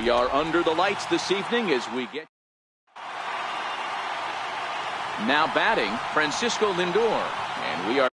We are under the lights this evening as we get now batting Francisco Lindor, and we are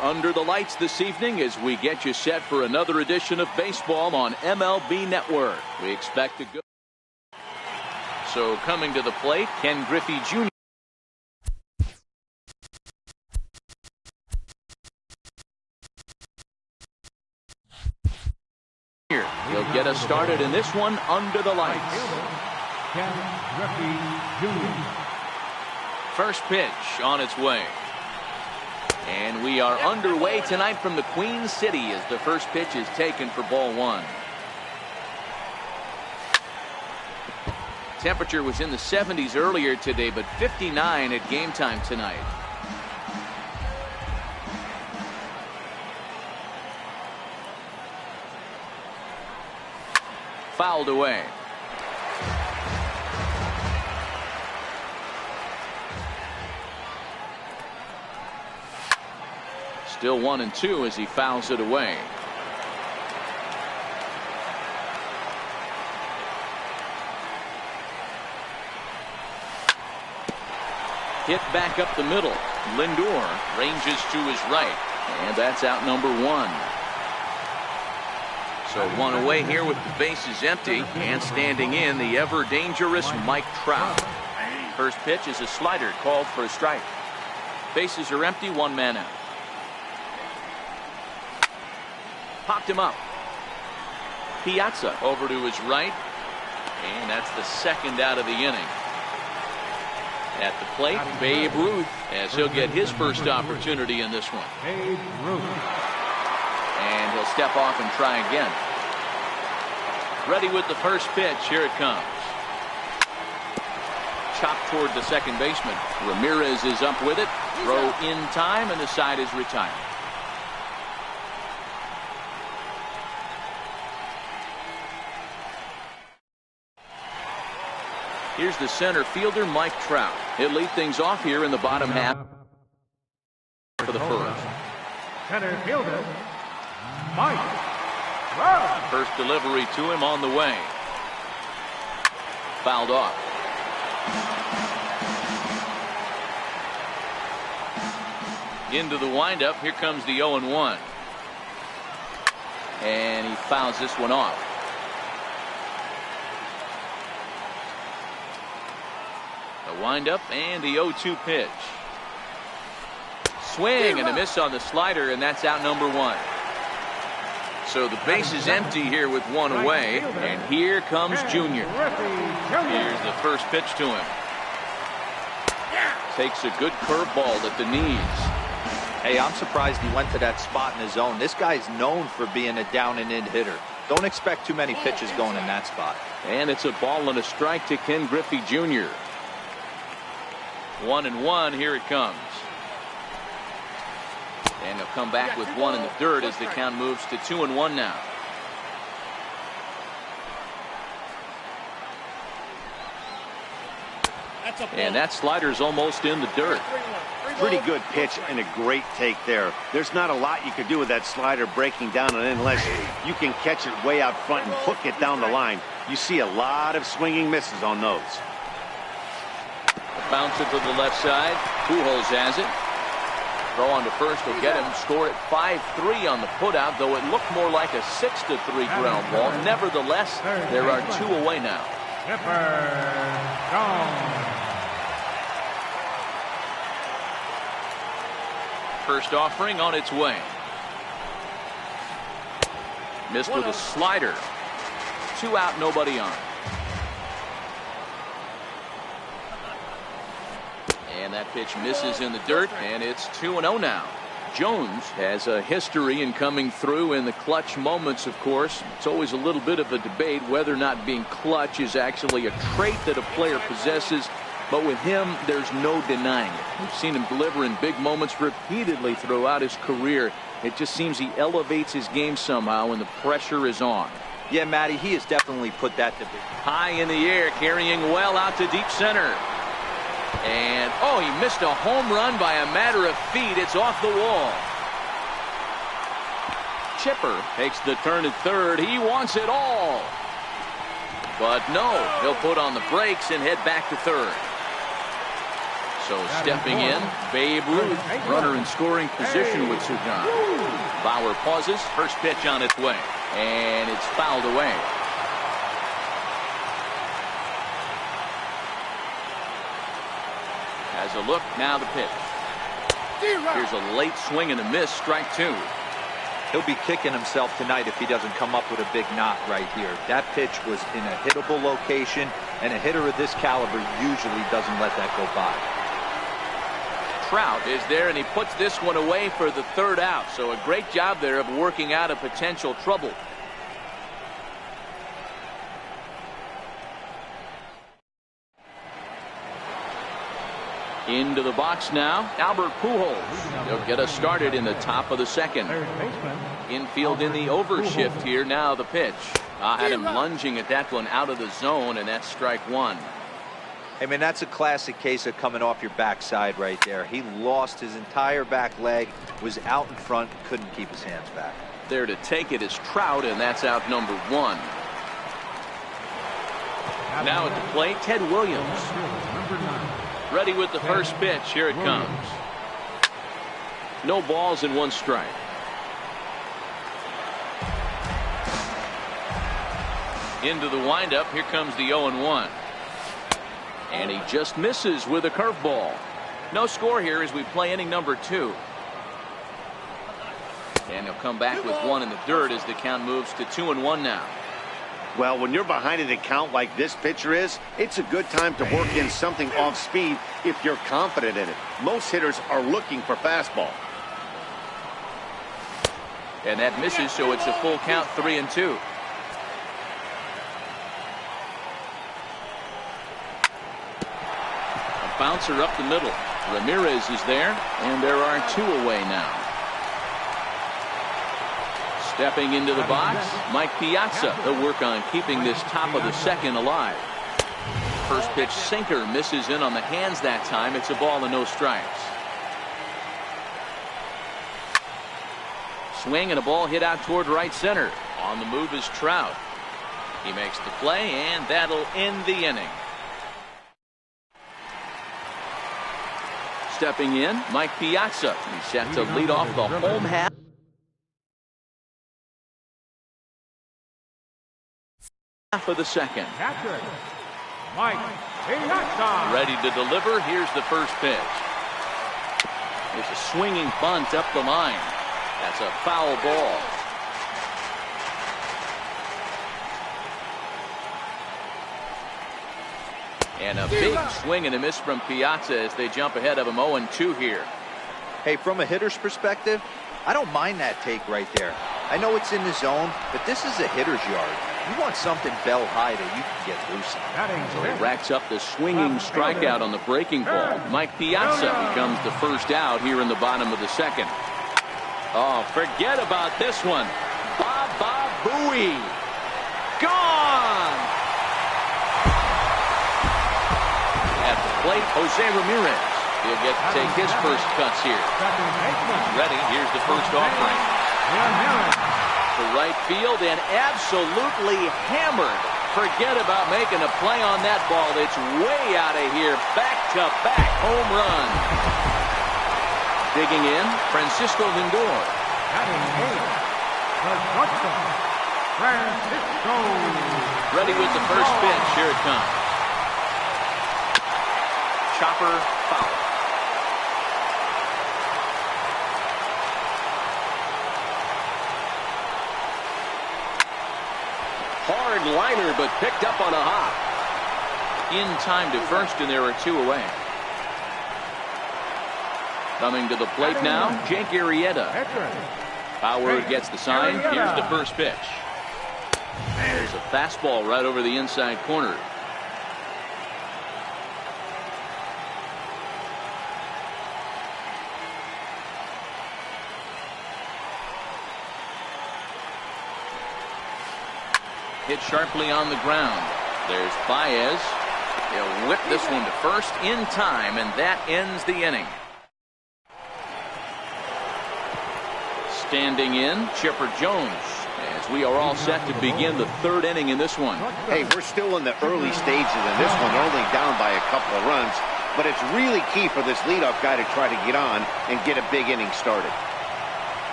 under the lights this evening as we get you set for another edition of baseball on MLB Network. We expect a good. So coming to the plate, Ken Griffey Jr. He'll get us started in this one under the lights. Ken Griffey Jr. First pitch on its way. And we are underway tonight from the Queen City as the first pitch is taken for ball one. Temperature was in the 70s earlier today, but 59 at game time tonight. Fouled away. Still 1-2 as he fouls it away. Hit back up the middle. Lindor ranges to his right, and that's out number one. So one away here with the bases empty, and standing in the ever dangerous Mike Trout. First pitch is a slider called for a strike. Bases are empty, one man out. Popped him up. Piazza over to his right, and that's the second out of the inning. At the plate, Babe Ruth, as he'll get his first opportunity in this one. Babe Ruth. And he'll step off and try again. Ready with the first pitch. Here it comes. Chopped toward the second baseman. Ramirez is up with it. Throw in time, and the side is retired. Here's the center fielder, Mike Trout. He'll lead things off here in the bottom half for the first. Center fielder, Mike Trout. First delivery to him on the way. Fouled off. Into the windup. Here comes the 0-1. And he fouls this one off. The windup and the 0-2 pitch. Swing and a miss on the slider, and that's out number 1. So the base is empty here with one away, and here comes Junior. Here's the first pitch to him. Takes a good curveball at the knees. Hey, I'm surprised he went to that spot in his zone. This guy's known for being a down and in hitter. Don't expect too many pitches going in that spot. And it's a ball and a strike to Ken Griffey Jr. 1-1. Here it comes. And he'll come back with one in the dirt as the count moves to 2-1 now. And that slider's almost in the dirt. Pretty good pitch and a great take there. There's not a lot you could do with that slider breaking down and unless you can catch it way out front and hook it down the line. You see a lot of swinging misses on those. Bounce it to the left side. Pujols has it. Throw on to first will get him. Score at 5-3 on the putout, though it looked more like a 6-3 ground ball. Nevertheless, there are 2 away now. First offering on its way. Missed with a slider. 2 out, nobody on. And that pitch misses in the dirt, and it's 2-0 now. Jones has a history in coming through in the clutch moments, of course. It's always a little bit of a debate whether or not being clutch is actually a trait that a player possesses. But with him, there's no denying it. We've seen him deliver in big moments repeatedly throughout his career. It just seems he elevates his game somehow when the pressure is on. Yeah, Matty, he has definitely put that to bed. High in the air, carrying well out to deep center. And, oh, he missed a home run by a matter of feet. It's off the wall. Chipper takes the turn at third. He wants it all. But no, he'll put on the brakes and head back to third. So stepping in, Babe Ruth, runner in scoring position with Sugan. Bauer pauses, first pitch on its way, and it's fouled away. Has a look, now the pitch. Here's a late swing and a miss, strike 2. He'll be kicking himself tonight if he doesn't come up with a big knock right here. That pitch was in a hittable location, and a hitter of this caliber usually doesn't let that go by. Trout is there, and he puts this one away for the 3rd out. So a great job there of working out a potential trouble. Into the box now, Albert Pujols. He'll get us started in the top of the 2nd. Infield in the overshift here. Now the pitch. Had him lunging at that one out of the zone, and that's strike 1. I mean, that's a classic case of coming off your backside right there. He lost his entire back leg, was out in front, couldn't keep his hands back. There to take it is Trout, and that's out number 1. Now at the plate, Ted Williams. Ready with the first pitch. Here it comes. No balls and 1 strike. Into the windup. Here comes the 0-1. And he just misses with a curveball. No score here as we play inning number 2. And he'll come back with 1 in the dirt as the count moves to 2-1 now. Well, when you're behind in a count like this pitcher is, it's a good time to work in something off speed if you're confident in it. Most hitters are looking for fastball. And that misses, so it's a full count, 3-2. A bouncer up the middle. Ramirez is there, and there are 2 away now. Stepping into the box, Mike Piazza. He'll work on keeping this top of the 2nd alive. First pitch sinker misses in on the hands that time. It's a ball and no strikes. Swing and a ball hit out toward right center. On the move is Trout. He makes the play, and that'll end the inning. Stepping in, Mike Piazza. He's set to lead off the home half of the second. Catcher, Mike Piazza. Ready to deliver. Here's the first pitch. There's a swinging bunt up the line. That's a foul ball. And a big swing and a miss from Piazza as they jump ahead of him 0-2 here. Hey, from a hitter's perspective, I don't mind that take right there. I know it's in the zone, but this is a hitter's yard. You want something bell high that you can get loose on. So he racks up the swinging strikeout on the breaking ball. Mike Piazza becomes the first out here in the bottom of the second. Oh, forget about this one. Baba Booey. Gone. At the plate, Jose Ramirez. He'll get to take his first cuts here. Ready. Here's the first offering. To right field and absolutely hammered. Forget about making a play on that ball. It's way out of here. Back-to-back home run. Digging in, Francisco Lindor. Batting eighth, the shortstop, Francisco. Ready with the first pitch. Here it comes. Chopper foul. Hard liner, but picked up on a hop. In time to first, and there are two away. Coming to the plate now, Jake Arrieta. Bauer gets the sign. Here's the first pitch. There's a fastball right over the inside corner. Hit sharply on the ground. There's Baez. He'll whip this one to first in time, and that ends the inning. Standing in, Chipper Jones, as we are all set to begin the third inning in this one. Hey, we're still in the early stages in this one. They're only down by a couple of runs, but it's really key for this leadoff guy to try to get on and get a big inning started.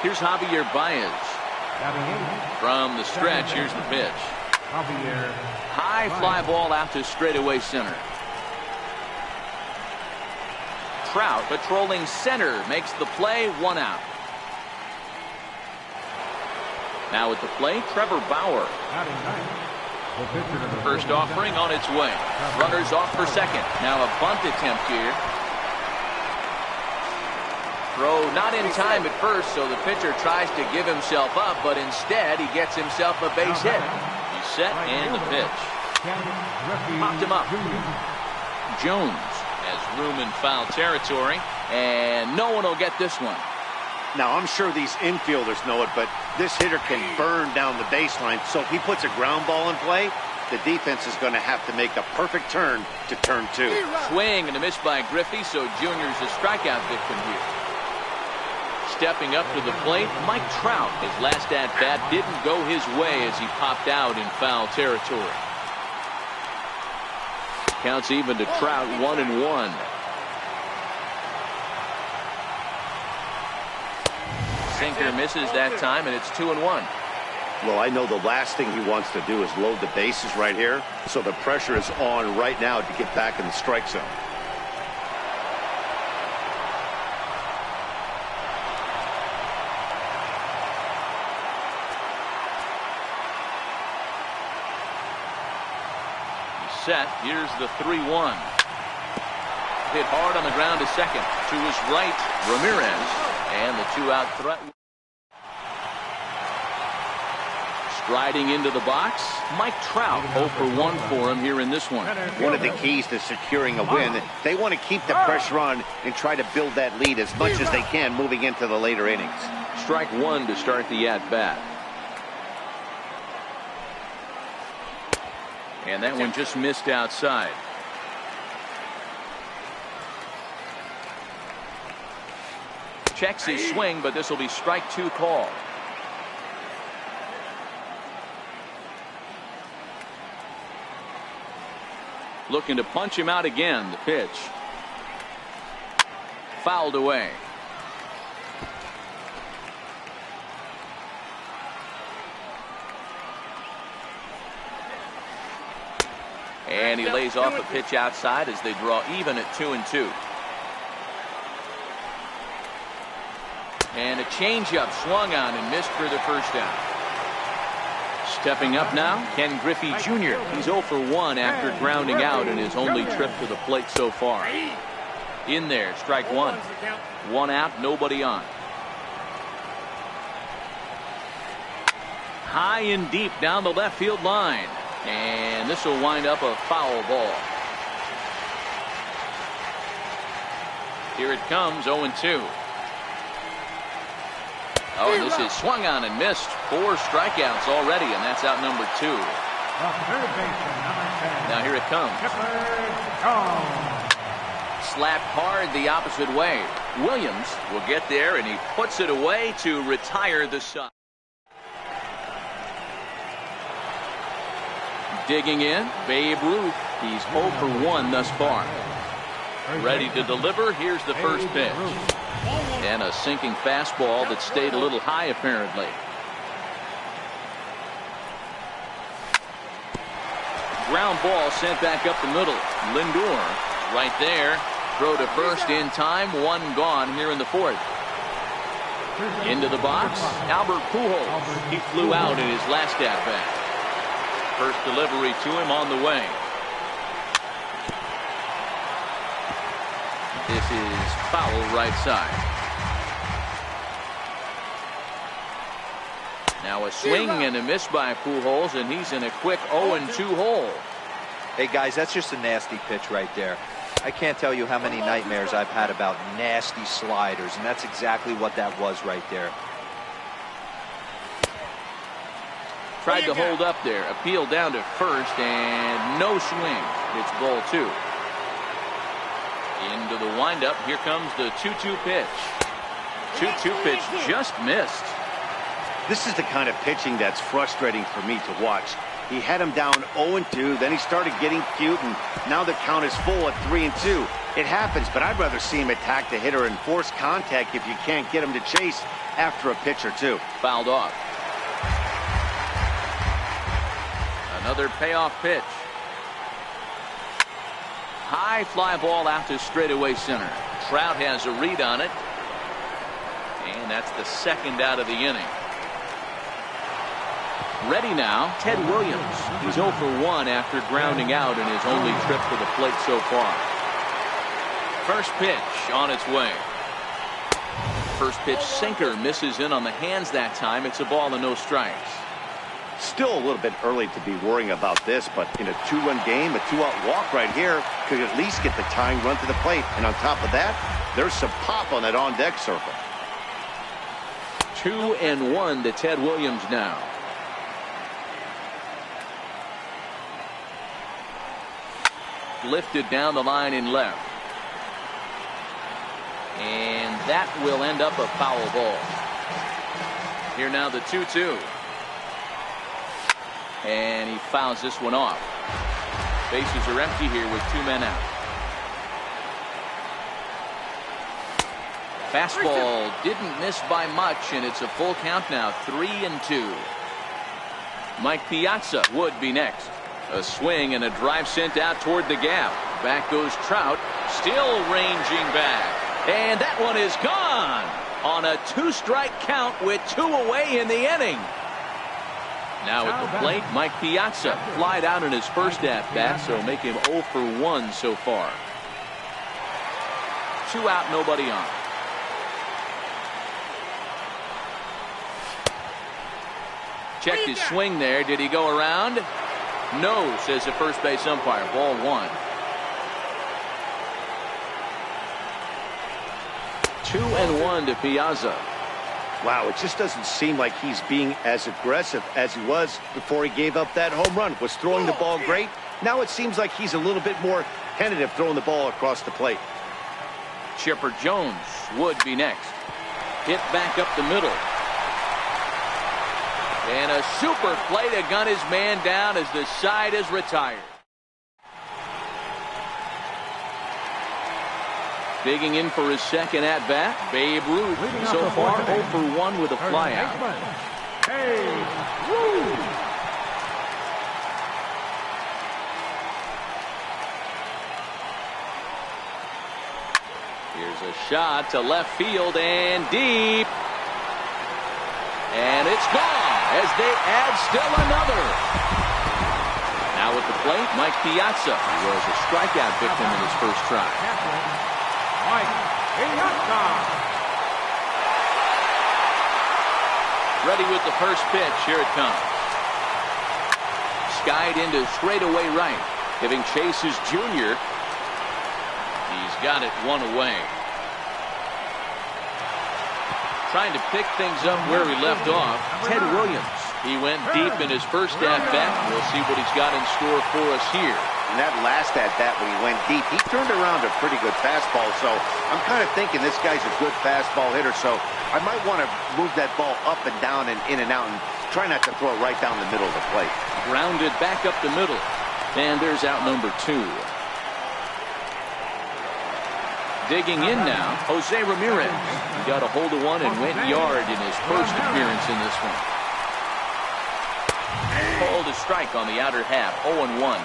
Here's Javier Baez. From the stretch, here's the pitch. High fly ball out to straightaway center. Trout patrolling center makes the play, one out. Now at the plate, Trevor Bauer. First offering on its way. Runners off for second. Now a bunt attempt here. Throw not in time at first, so the pitcher tries to give himself up, but instead he gets himself a base hit. He's set and the pitch. Popped him up. Jones has room in foul territory, and no one will get this one. Now, I'm sure these infielders know it, but this hitter can burn down the baseline, so if he puts a ground ball in play, the defense is going to have to make a perfect turn to turn two. Swing and a miss by Griffey, so Junior's a strikeout victim here. Stepping up to the plate, Mike Trout. His last at-bat didn't go his way as he popped out in foul territory. Counts even to Trout, 1-1. Sinker misses that time, and it's 2-1. Well, I know the last thing he wants to do is load the bases right here, so the pressure is on right now to get back in the strike zone. Set. Here's the 3-1. Hit hard on the ground to second. To his right, Ramirez. And the two-out threat. Striding into the box, Mike Trout. 0 for 1 for him here in this one. One of the keys to securing a win, they want to keep the pressure on and try to build that lead as much as they can moving into the later innings. Strike one to start the at-bat. And that one just missed outside. Checks his swing, but this will be strike 2 call. Looking to punch him out again. The pitch. Fouled away. And he lays off a pitch outside as they draw even at 2-2. And a changeup swung on and missed for the first down. Stepping up now, Ken Griffey Jr. He's 0 for 1 after grounding out in his only trip to the plate so far. In there, strike 1. 1 out, nobody on. High and deep down the left field line. And this will wind up a foul ball. Here it comes, 0-2. Oh, and this is swung on and missed. 4 strikeouts already, and that's out number 2. Now here it comes. Slapped hard the opposite way. Williams will get there, and he puts it away to retire the side. Digging in, Babe Ruth. He's 0 for 1 thus far. Ready to deliver. Here's the first pitch. And a sinking fastball that stayed a little high, apparently. Ground ball sent back up the middle. Lindor right there. Throw to first in time. 1 gone here in the 4th. Into the box, Albert Pujols. He flew out in his last at-bat. First delivery to him on the way. This is foul right side. Now a swing and a miss by Pujols, and he's in a quick 0-2 hole. Hey guys, that's just a nasty pitch right there. I can't tell you how many nightmares I've had about nasty sliders, and that's exactly what that was right there. Tried to hold up there, appealed down to first, and no swing. It's ball 2. Into the windup, here comes the 2-2 pitch. 2-2 pitch just missed. This is the kind of pitching that's frustrating for me to watch. He had him down 0-2, then he started getting cute, and now the count is full at 3-2. It happens, but I'd rather see him attack the hitter and force contact if you can't get him to chase after a pitch or 2. Fouled off. Another payoff pitch. High fly ball out to straightaway center. Trout has a read on it. And that's the 2nd out of the inning. Ready now, Ted Williams. He's 0 for 1 after grounding out in his only trip to the plate so far. First pitch on its way. First pitch sinker misses in on the hands that time. It's a ball and no strikes. Still a little bit early to be worrying about this, but in a 2-1 game, a 2-out walk right here could at least get the tying run to the plate. And on top of that, there's some pop on that on-deck circle. 2-1 to Ted Williams now. Lifted down the line in left. And that will end up a foul ball. Here now the 2-2. And he fouls this one off. Bases are empty here with 2 men out. Fastball didn't miss by much, and it's a full count now, 3-2. Mike Piazza would be next. A swing and a drive sent out toward the gap. Back goes Trout, still ranging back. And that one is gone on a 2-strike count with 2 away in the inning. Now at the plate, Mike Piazza flied out in his first at-bat, so make him 0 for 1 so far. 2 out, nobody on. Checked his swing there. Did he go around? No, says the first base umpire. Ball 1. 2-1 to Piazza. Wow, it just doesn't seem like he's being as aggressive as he was before he gave up that home run. Was throwing the ball great. Now it seems like he's a little bit more tentative throwing the ball across the plate. Chipper Jones would be next. Hit back up the middle. And a super play to gun his man down as the side is retired. Digging in for his second at-bat, Babe Ruth. So far, 0 for 1 with a flyout. Babe Ruth. Here's a shot to left field and deep. And it's gone as they add still another. Now at the plate, Mike Piazza, who was a strikeout victim in his first try. Mike Piazza. Ready with the first pitch. Here it comes. Skied into straightaway right, giving chase his junior. He's got it one away. Trying to pick things up where he left off, Ted Williams. He went deep in his first at-bat. We'll see what he's got in store for us here. And that last at-bat when he went deep, he turned around a pretty good fastball. So I'm kind of thinking this guy's a good fastball hitter. So I might want to move that ball up and down and in and out and try not to throw it right down the middle of the plate. Grounded back up the middle. And there's out number 2. Digging in now, Jose Ramirez. He got a hold of one and went yard in his first appearance in this one. Called a strike on the outer half, 0-1.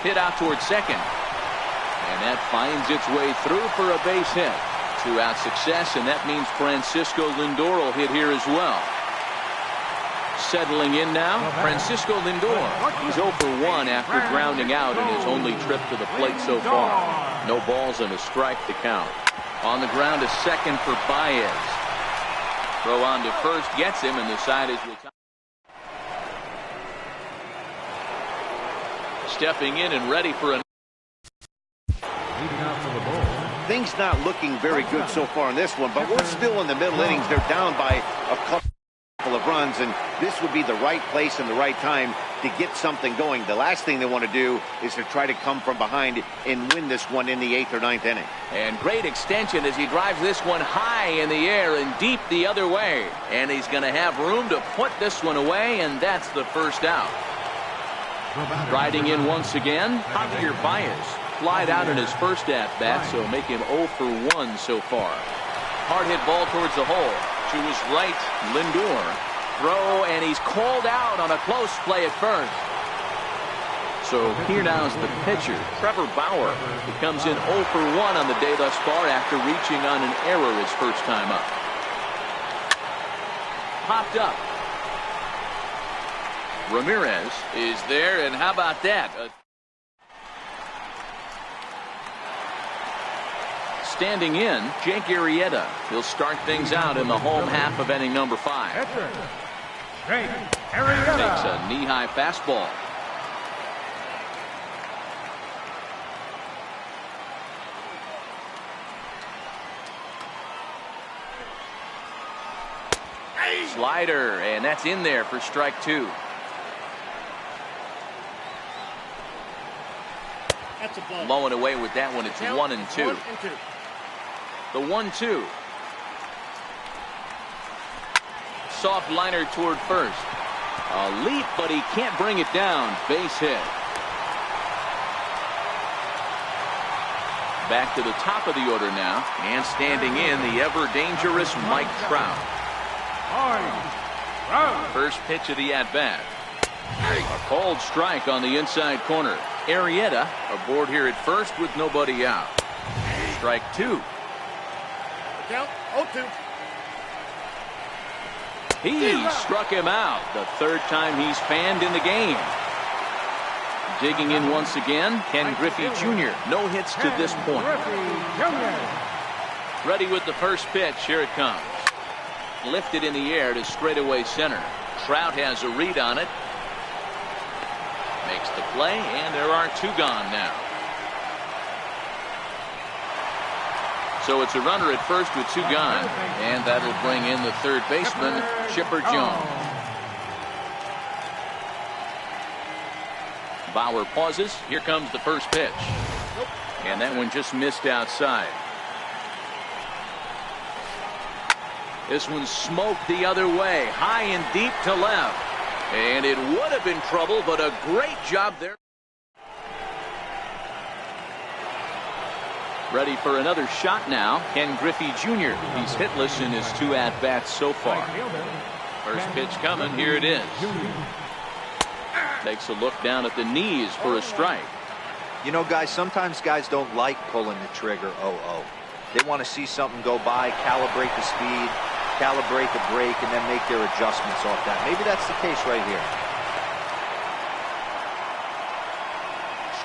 Hit out towards second. And that finds its way through for a base hit. 2-out success, and that means Francisco Lindor will hit here as well. Settling in now, Francisco Lindor. He's 0 for 1 after grounding out in his only trip to the plate so far. No balls and a strike to count. On the ground to second for Baez. Throw on to first gets him, and the side is retired. Stepping in and ready for a... Things not looking very good so far in this one, but we're still in the middle innings. They're down by a couple of runs, and this would be the right place and the right time to get something going. The last thing they want to do is to try to come from behind and win this one in the 8th or 9th inning. And great extension as he drives this one high in the air and deep the other way. And he's going to have room to put this one away, and that's the first out. Riding in once again, Javier Baez. Flied out in his first at-bat, so make him 0 for 1 so far. Hard hit ball towards the hole. To his right, Lindor. Throw, and he's called out on a close play at first. So here now is the pitcher, Trevor Bauer, who comes in 0 for 1 on the day thus far after reaching on an error his first time up. Popped up. Ramirez is there, and how about that? Standing in, Jake Arrieta. He'll start things out in the home half of inning number 5. Jake Arrieta. Takes a knee-high fastball. Slider, and that's in there for strike 2. That's a ball. Blowing away with that one. It's 1 and 2. 1 and 2. The 1-2. Soft liner toward first. A leap, but he can't bring it down. Base hit. Back to the top of the order now. And standing in, the ever-dangerous Mike Trout. First pitch of the at-bat. A cold strike on the inside corner. Arrieta aboard here at first with nobody out. Strike 2. Count 0-2. He struck him out. The third time he's fanned in the game. Digging in once again, Ken Griffey Jr. No hits to this point. Ready with the first pitch. Here it comes. Lifted in the air to straightaway center. Trout has a read on it. Makes the play, and there are 2 gone now. So it's a runner at first with 2 gone. And that'll bring in the third baseman, Chipper Jones. Bauer pauses. Here comes the first pitch. And that one just missed outside. This one smoked the other way, high and deep to left. And it would have been trouble, but a great job there. Ready for another shot now, Ken Griffey Jr. He's hitless in his 2 at-bats so far. First pitch coming, here it is. Takes a look down at the knees for a strike. You know, guys, sometimes guys don't like pulling the trigger 0-0. They want to see something go by, calibrate the speed, calibrate the break, and then make their adjustments off that. Maybe that's the case right here.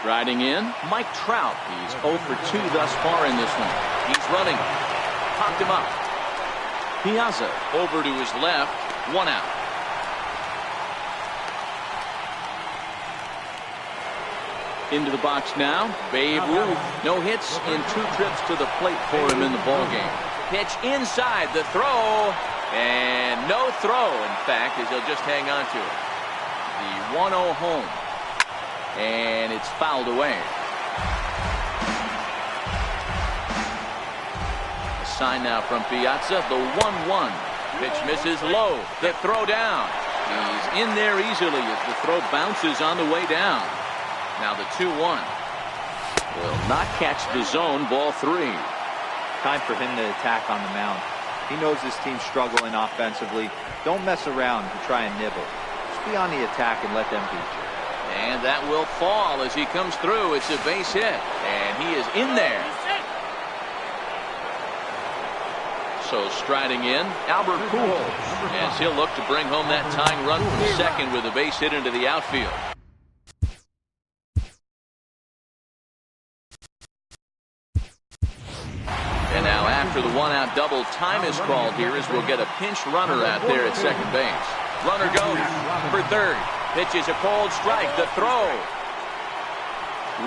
Striding in, Mike Trout. He's 0 for 2 thus far in this one. He's running. Popped him up. Piazza over to his left. 1 out. Into the box now, Babe Ruth. No hits in 2 trips to the plate for him in the ballgame. Pitch inside, the throw, and no throw, in fact, as he'll just hang on to it. The 1-0 home, and it's fouled away. A sign now from Piazza, the 1-1. Pitch misses low, the throw down. He's in there easily as the throw bounces on the way down. Now the 2-1 will not catch the zone. Ball 3. Time for him to attack on the mound. He knows his team's struggling offensively. Don't mess around and try and nibble. Just be on the attack and let them beat you. And that will fall as he comes through. It's a base hit, and he is in there. So striding in, Albert Pujols, as he'll look to bring home that tying run from second with a base hit into the outfield. And now after the 1-out double, time is called here as we'll get a pinch runner out there at second base. Runner goes for third. Pitch is a cold strike. The throw.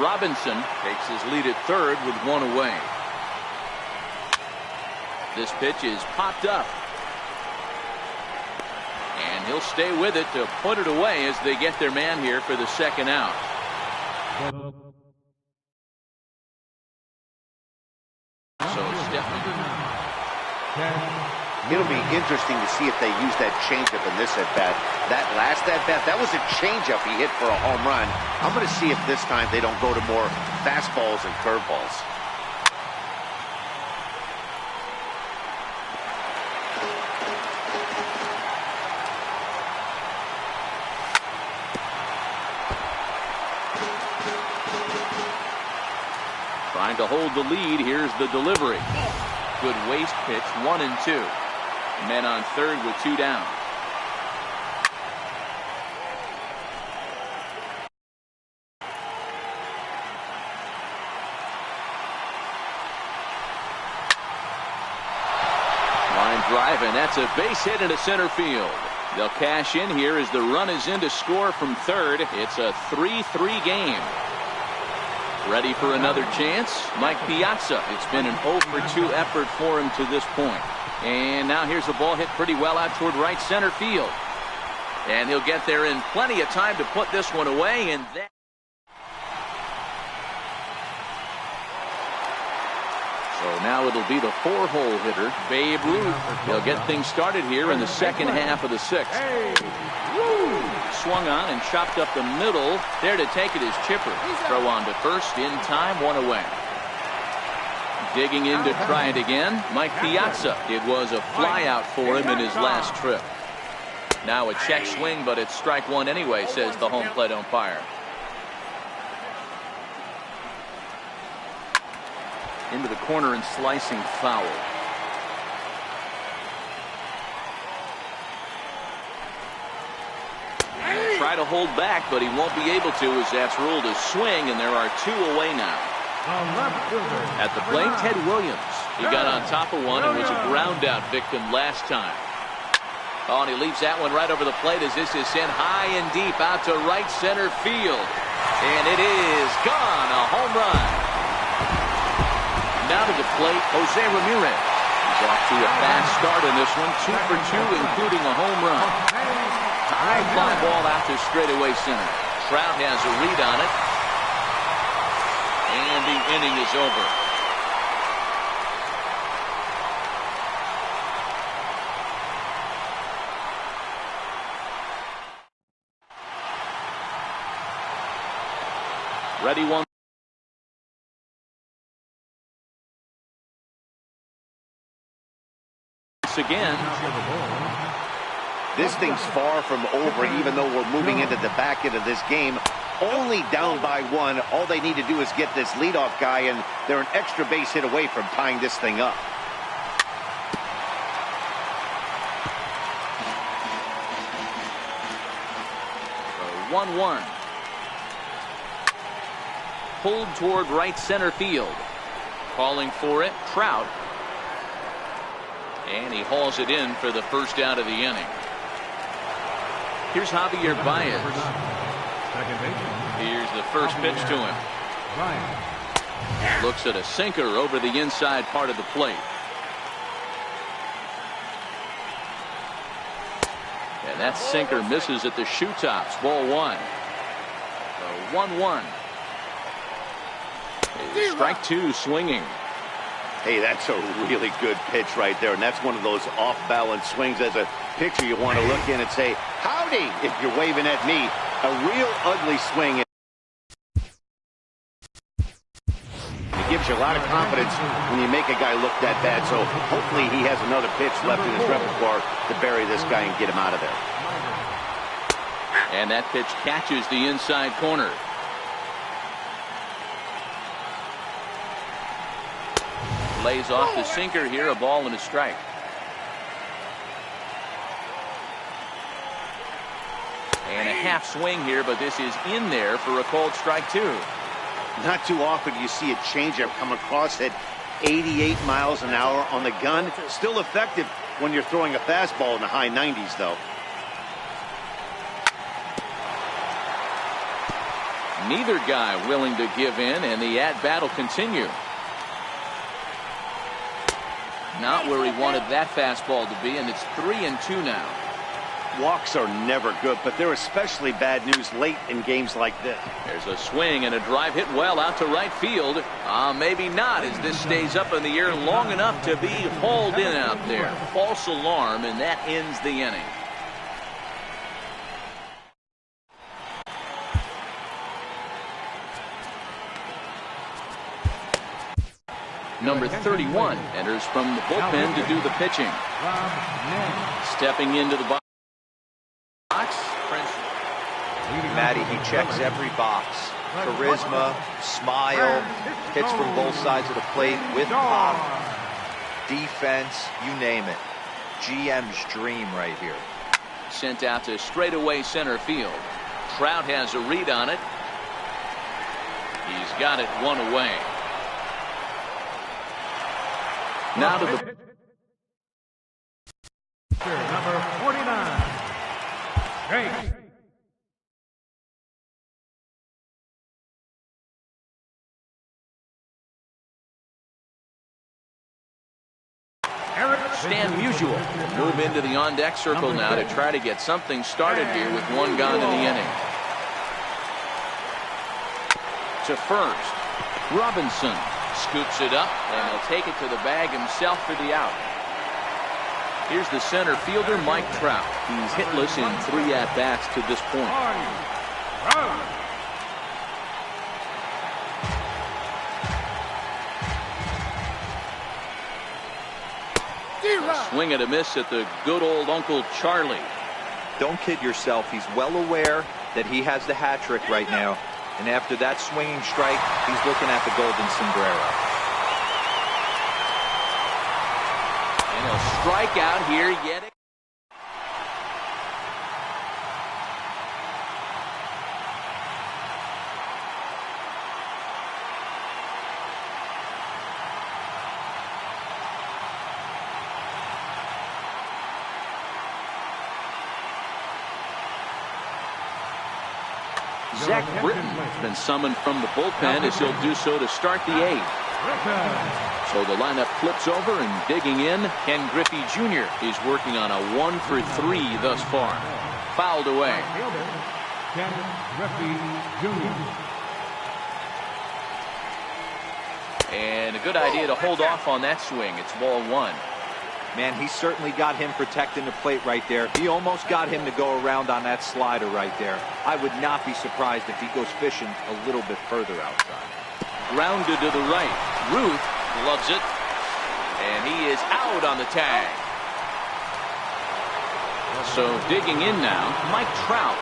Robinson takes his lead at third with 1 away. This pitch is popped up. And he'll stay with it to put it away as they get their man here for the second out. It'll be interesting to see if they use that changeup in this at-bat. That last at-bat, that was a changeup he hit for a home run. I'm going to see if this time they don't go to more fastballs and curveballs. Trying to hold the lead. Here's the delivery. Good waste pitch, 1-2. Men on third with 2 down. Line drive, and that's a base hit into center field. They'll cash in here as the run is in to score from third. It's a 3-3 game. Ready for another chance? Mike Piazza. It's been an 0 for 2 effort for him to this point. And now here's the ball hit pretty well out toward right center field. And he'll get there in plenty of time to put this one away. And then so now it'll be the 4-hole hitter, Babe Ruth. He'll get things started here in the second half of the 6th. Swung on and chopped up the middle. There to take it is Chipper. Throw on to first in time, 1 away. Digging in to try it again, Mike Piazza. It was a fly out for him in his last trip. Now a check swing, but it's strike 1 anyway, says the home plate umpire. Into the corner and slicing foul. Try to hold back, but he won't be able to as that's ruled a swing, and there are 2 away now. At the plate, Ted Williams. He got on top of one and was a ground out victim last time. Oh, and he leaves that one right over the plate as this is sent high and deep out to right center field. And it is gone. A home run. Now to the plate, Jose Ramirez. He's off to a fast start in this one, 2 for 2, including a home run. High fly ball out to straightaway center. Trout has a read on it. And the inning is over. Ready one. Again. This thing's far from over, even though we're moving into the back end of this game. Only down by 1. All they need to do is get this leadoff guy, and they're an extra base hit away from tying this thing up. So 1-1. Pulled toward right center field. Calling for it, Trout. And he hauls it in for the first out of the inning. Here's Javier Baez. Here's the first pitch to him. Looks at a sinker over the inside part of the plate. And that sinker misses at the shoe tops. Ball 1. So 1-1. Strike 2 swinging. Hey, that's a really good pitch right there, and that's one of those off-balance swings. As a pitcher, you want to look in and say, howdy, if you're waving at me. A real ugly swing. It gives you a lot of confidence when you make a guy look that bad, so hopefully he has another pitch left in his repertoire to bury this guy and get him out of there. And that pitch catches the inside corner. Lays off the sinker here, a ball and a strike. And a half swing here, but this is in there for a called strike 2. Not too often do you see a changeup come across at 88 miles an hour on the gun. Still effective when you're throwing a fastball in the high 90s, though. Neither guy willing to give in, and the at-bat will continue. Not where he wanted that fastball to be, and it's 3-2 now. Walks are never good, but they're especially bad news late in games like this. There's a swing and a drive hit well out to right field. Maybe not, as this stays up in the air long enough to be hauled in out there. False alarm, and that ends the inning. Number 31 enters from the bullpen to do the pitching. Stepping into the box. Matty, he checks every box. Charisma, smile, hits from both sides of the plate with pop, defense, you name it. GM's dream right here. Sent out to straightaway center field. Trout has a read on it. He's got it 1 away. Now to the number 49. Great. Stan Musial will move into the on-deck circle now to try to get something started here with 1 gone in the inning. To first, Robinson scoops it up, and he'll take it to the bag himself for the out. Here's the center fielder, Mike Trout. He's hitless in 3 at-bats to this point. Swing and a miss at the good old Uncle Charlie. Don't kid yourself. He's well aware that he has the hat trick right now. And after that swinging strike, he's looking at the golden sombrero. And he'll strike out here yet again. Zach Britton has been summoned from the bullpen, as he'll do so to start the 8th. So the lineup flips over and digging in. Ken Griffey Jr. is working on a 1-for-3 thus far. Fouled away. Ken Griffey Jr. And a good idea to hold off on that swing. It's ball one. Man, he certainly got him protecting the plate right there. He almost got him to go around on that slider right there. I would not be surprised if he goes fishing a little bit further outside. Grounded to the right. Ruth loves it. And he is out on the tag. So digging in now, Mike Trout.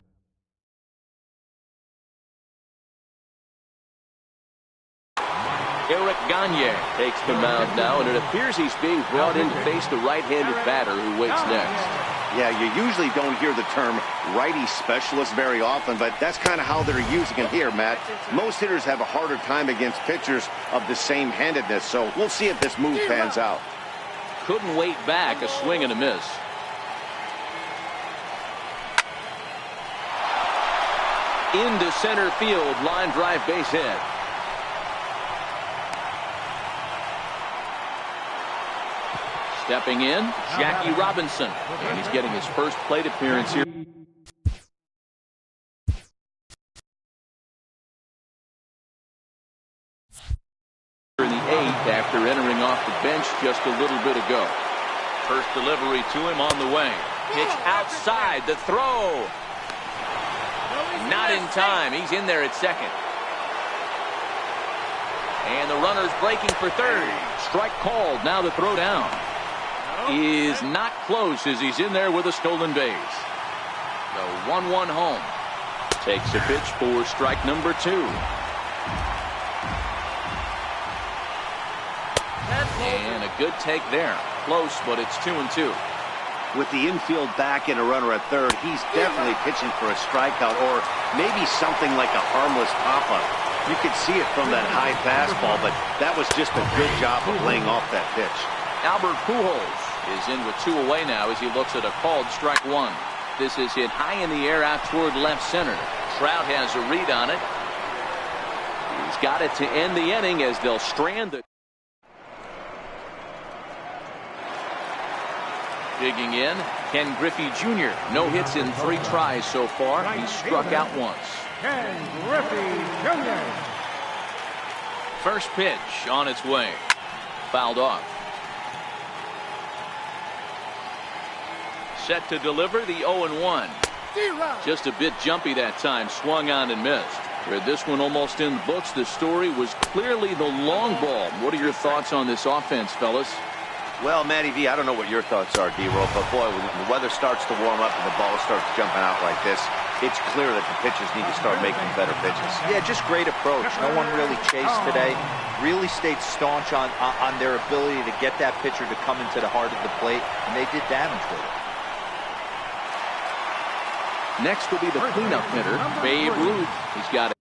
Eric Gagne takes the mound now, and it appears he's being brought in to face the right-handed batter who waits next. Yeah, you usually don't hear the term righty specialist very often, but that's kind of how they're using it here, Matt. Most hitters have a harder time against pitchers of the same handedness, so we'll see if this move pans out. Couldn't wait back, a swing and a miss. Into center field, line drive base hit. Stepping in, Jackie Robinson. And he's getting his first plate appearance here. In the eighth after entering off the bench just a little bit ago. First delivery to him on the way. Pitch outside, the throw. Not in time. He's in there at second. And the runner's breaking for third. Strike called. Now the throw down is not close as he's in there with a stolen base. The 1-1 home. Takes a pitch for strike number 2. And a good take there. Close, but it's 2-2. With the infield back and a runner at third, he's definitely pitching for a strikeout or maybe something like a harmless pop-up. You could see it from that high fastball, but that was just a good job of laying off that pitch. Albert Pujols is in with 2 away now as he looks at a called strike 1. This is hit high in the air out toward left center. Trout has a read on it. He's got it to end the inning as they'll strand the. Digging in, Ken Griffey Jr. No hits in 3 tries so far. He's struck out once. Ken Griffey Jr. First pitch on its way. Fouled off. Set to deliver the 0-1. Just a bit jumpy that time. Swung on and missed. With this one almost in the books, the story was clearly the long ball. What are your thoughts on this offense, fellas? Well, Matty V, I don't know what your thoughts are, D-Roll, but boy, when the weather starts to warm up and the ball starts jumping out like this, it's clear that the pitchers need to start making better pitches. Yeah, just great approach. No one really chased today. Really stayed staunch on their ability to get that pitcher to come into the heart of the plate, and they did damage with it. Next will be the cleanup hitter, Babe Ruth. He's got it.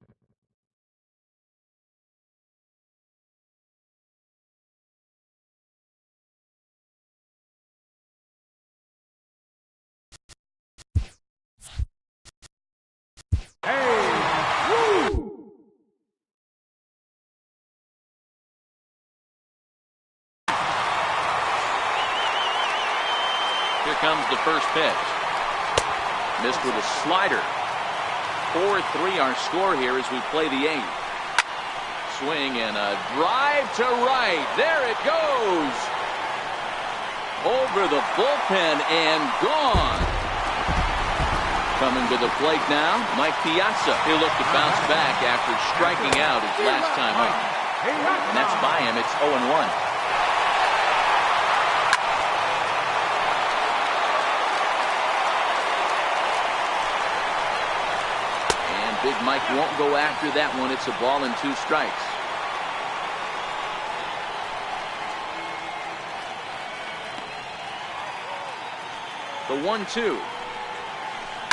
Here comes the first pitch. Missed with a slider. 4-3 our score here as we play the 8th. Swing and a drive to right. There it goes. Over the bullpen and gone. Coming to the plate now, Mike Piazza. He'll look to bounce back after striking out his last time up. And that's by him. It's 0-1. Big Mike won't go after that one. It's a ball and 2 strikes. The 1-2.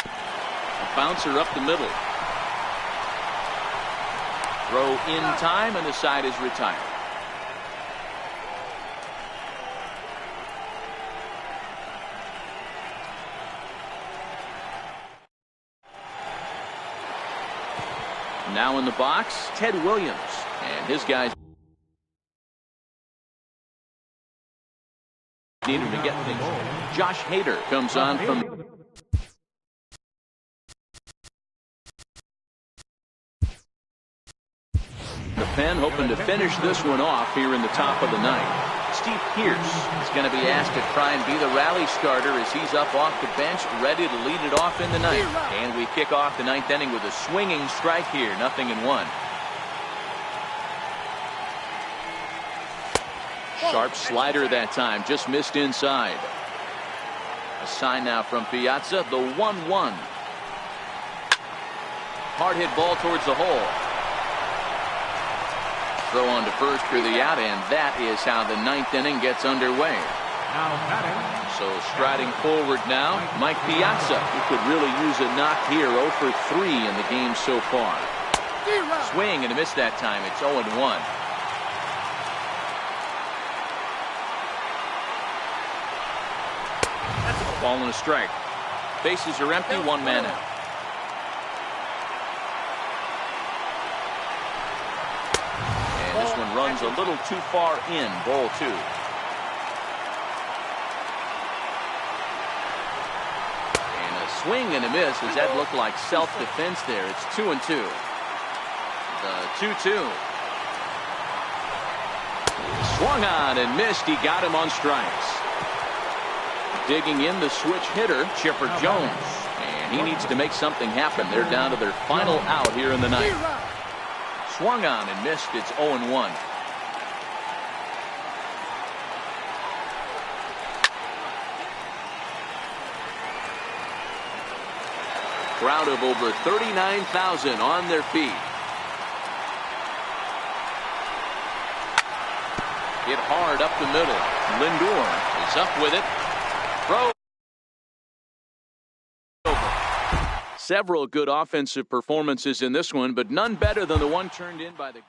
A bouncer up the middle. Throw in time and the side is retired. Now in the box, Ted Williams, and his guys need him to get things. Josh Hader comes on from the pen, hoping to finish this one off here in the top of the ninth. Steve Pierce is going to be asked to try and be the rally starter as he's up off the bench, ready to lead it off in the ninth. And we kick off the ninth inning with a swinging strike here, 0-1. Sharp slider that time, just missed inside. A sign now from Piazza, the 1-1. Hard hit ball towards the hole. Throw on to first for the out, and that is how the ninth inning gets underway. Now batting. So striding forward now, Mike Piazza, who could really use a knock here. 0 for 3 in the game so far. Swing and a miss that time. It's 0-1. A ball and a strike. Bases are empty, one man out. This one runs a little too far in, ball 2. And a swing and a miss. Does that look like self-defense there? It's 2-2. The 2-2. Swung on and missed. He got him on strikes. Digging in the switch hitter, Chipper Jones. And he needs to make something happen. They're down to their final out here in the ninth. Swung on and missed. It's 0-1. Crowd of over 39,000 on their feet. Hit hard up the middle. Lindor is up with it. Throw. Several good offensive performances in this one, but none better than the one turned in by the